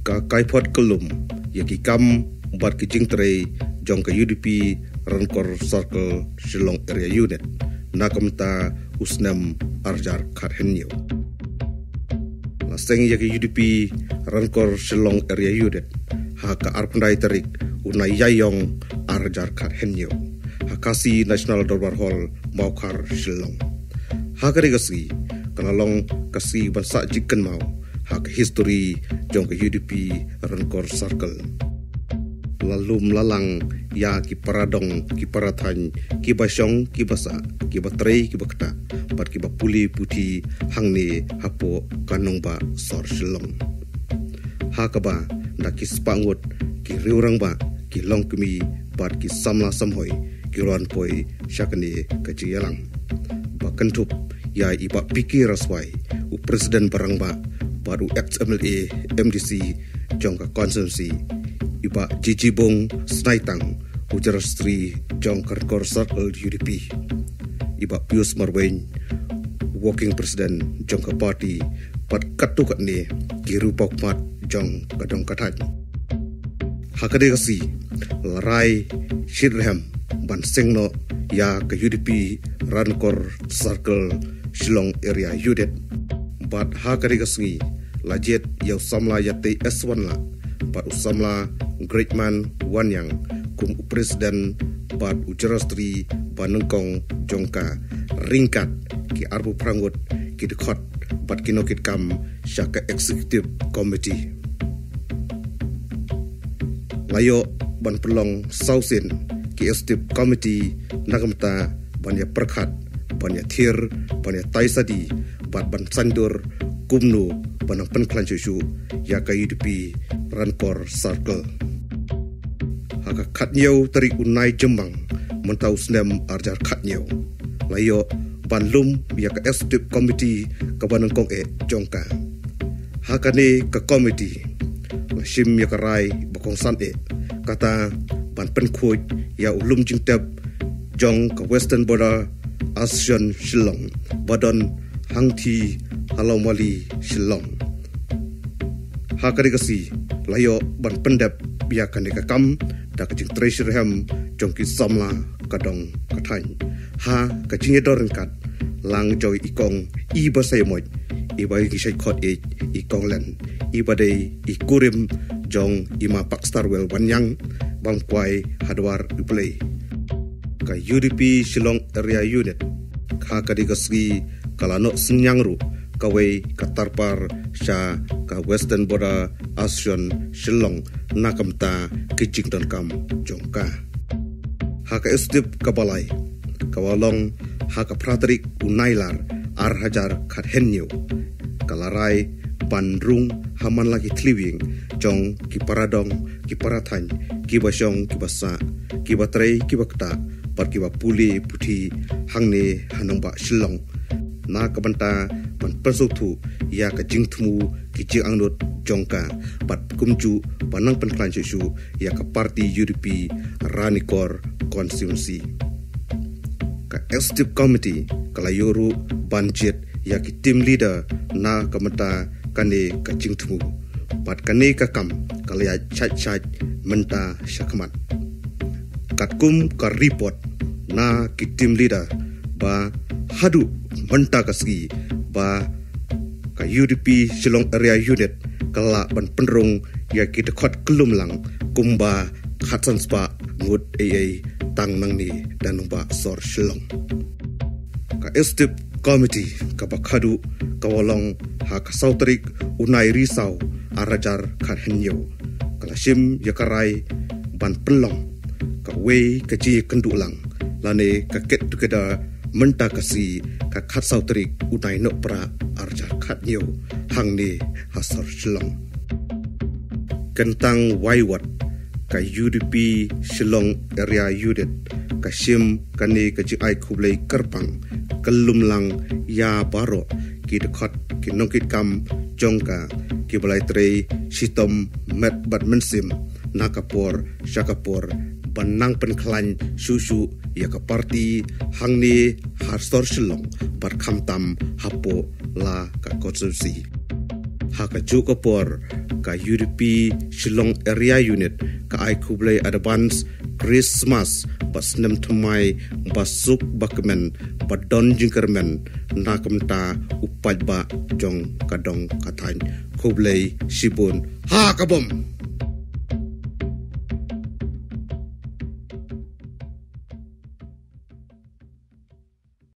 ka kaipot kelum yaki kam bat ki jingtre jong ka UDP Rankor Circle Shillong Area Unit nakamta usnam arjar khat henyo la seng yaki UDP Rankor Shillong Area Unit ha ka arpandai tarik unai yayong arjar khat henyo hakasi National Darbar Hall Maukar Shillong hakari gasi kalalong kasi bansa jikan mau hak history jong ke UDP Rankor Circle lalu melalang ya ki paradong ki parathan ki basyong ki basa ki batrei ki bakta bat ki bapuli puti hangne hapo kanong ba sor Shillong hakaba nda ki spangut ki riurang ba ki longkmi bat ki samla samhoi ki ron poi syakne kajiyalang bakentup ya iba pikir raswai u presiden barang ba baru ex-MLA MDC jongka konsensi iba jijibong snaitang ujar Sri jong Rankor Circle UDP iba Pius Marwain working president jongka party pat katukat ni kiru pokmat jong kadong kataj hakade kasi larai shirham ban sengno ya ke UDP Rankor Circle Shillong Area Unit bat hakade kasi lajet yaw samla yate S1 la bat usamla Greatman Wanyang kum presiden bat ujarastri banengkong jongka ringkat ki arbu prangut ki dekot bat kinokit kam syaka executive committee layo ban pelong sausin ki executive committee nagamta banya perkhat banya thir banya taisadi bat ban sandur kumnu banang penklan cucu ya ka UDP Rankor Circle haka khatnyau tari unai jembang mentau snem arjar khatnyau layo banlum ya ka executive committee ka banangkong jongka haka ne ka committee shim ya ka rai bakong san kata ban penkhoj ya ulum jingtep jong ka western border ASEAN Shillong badon hangthi halomali Shillong hakari kasi layo ban pendep ya kan ka kam da ka jing treasure ham jongki samla kadong kathany ha ka jing dorin kat lang joy ikong iba sai moj iba ki shai khot ikong len iba dei ikurim jong ima pakstar wel wanyang bang kwai hadwar uplay ka UDP Shillong Area Unit ha ka digasi kalano senyangru kawai katarpar sha ka western border ASEAN Shillong nakamta kijing dan kam jongka haka estip kabalai kawalong haka pratrik unailar arhajar khathenyo kalarai bandrung haman lagi tliwing jong ki paradong ki parathany ki basyong ki basa ki batrei ki bakta par ki bapuli puthi hangne hanongba Shillong na kabanta pan persuktu ya ka jingthmu ki jing angnut jongka pat kumju panang penklan susu ya ka parti UDP Rankor Constituency ka executive committee kala yoru banjet ya ki team leader na kamata kane ka jingthmu pat kane ka kam kala ya chat menta syakmat katkum ka report na ki team leader ba hadu menta kasgi ba ka UDP Shillong Area Unit kala ban penrung ya ki dekot kelum lang kumba khatsan spa ngut tang nang ni danumba sor Shillong ka estip committee ka bakhadu kawalong ha ka sautrik unai risau arajar khathenyo kala shim yakarai ban pelong ka we ka ji kendulang lane ka ket tukeda menta kasi ka khat sautrik unai no pra arjar khatnyo hangni hasar Shillong kentang waiwat ka UDP Shillong Area Unit ka shim kane ka ji ai khublei karpang kalum lang ya baro ki dekhat ki nongkit kam jongka ki balai trei sitom met badmensim nakapor syakapor banang penklan susu ya ka parti hangni harsor Shillong bar khamtam hapo la ka konstitusi ha ka ju ka por ka UDP Shillong Area Unit ka ai kublai advance Christmas bas nem thamai basuk bakmen badon jingkermen nakamta upaj ba jong kadong kathain kublai sibun ha kabom